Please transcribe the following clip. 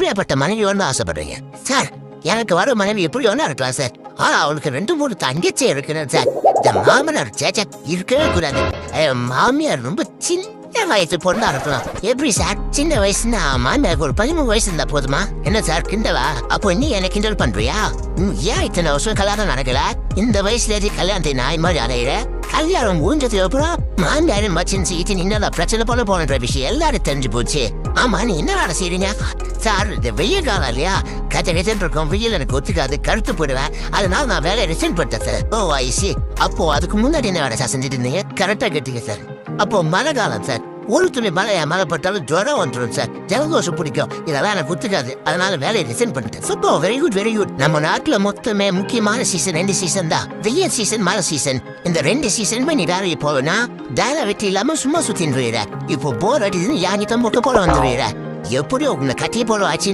எப்படியாப்பட்ட மனைவி வந்து ஆசைப்படுறீங்க சார்? எனக்கு வர மனைவி எப்படி வேணா இருக்கலாம் சார். ஆனா அவளுக்கு 2-3 தங்கச்சி இருக்கணும் சார். இந்த மாமனார் சேச்சா இருக்கவே கூடாது. மாமியார் ரொம்ப சின்ன வயசு பொண்ணா இருக்கலாம். எப்படி சார்? சின்ன வயசுனா மாமியாருக்கு ஒரு 13 வயசு இருந்தா போதுமா? என்ன சார் கிண்டவா? அப்போ நீ என்ன கிண்டல் பண்றியா? ஏன் இத்தனை வருஷம் கல்யாணம் நடக்கல? இந்த வயசுல கல்யாணத்தை நாய் மாதிரி அடையிற? கல்யாணம் முடிஞ்சதுக்கு அப்புறம் மாமியாரு மச்சின் சீட்டு நின்னா பிரச்சனை போல போன்ற விஷயம் எல்லாரும் தெரிஞ்சு போச்சு. ஆமா, நீ என்ன வேலை செய்றீங்க சார்? இந்த வெயில் காலம் இல்லையா, கச்சன் இருக்கும். வெயில் எனக்கு ஒத்துக்காது, கருத்து போடுவேன். அதனால நான் வேலையை ரிசைன் பண்ணிட்டேன் சார். ஓ ஐசி. அப்போ அதுக்கு முன்னாடி என்ன வேலை சார் செஞ்சுட்டு இருந்தீங்க? கரெக்டா கேட்டீங்க சார். அப்போ மழை காலம் சார். ஒரு துணி மழை பட்டாலும் ஜுரம் வந்துடும் சார். ஜலதோஷம் பிடிக்கும். இதெல்லாம் எனக்கு ஒத்துக்காது. அதனால வேலையை ரிசைன் பண்ணிட்டேன். Super, very good very good. நம்ம நாட்டுல மொத்தமே முக்கியமான சீசன் 2 சீசன் தான். வெயில் சீசன், மழை சீசன். இந்த 2 சீசனுமே நீ வேலையை போவேன்னா வேலை வெட்டி இல்லாம சும்மா சுத்தின்னு இப்போ போர் அடிதுன்னு யானிட்ட முட்டை போல வந்துடுற. எப்படியோ உங்களை கட்டிய போல ஆச்சு.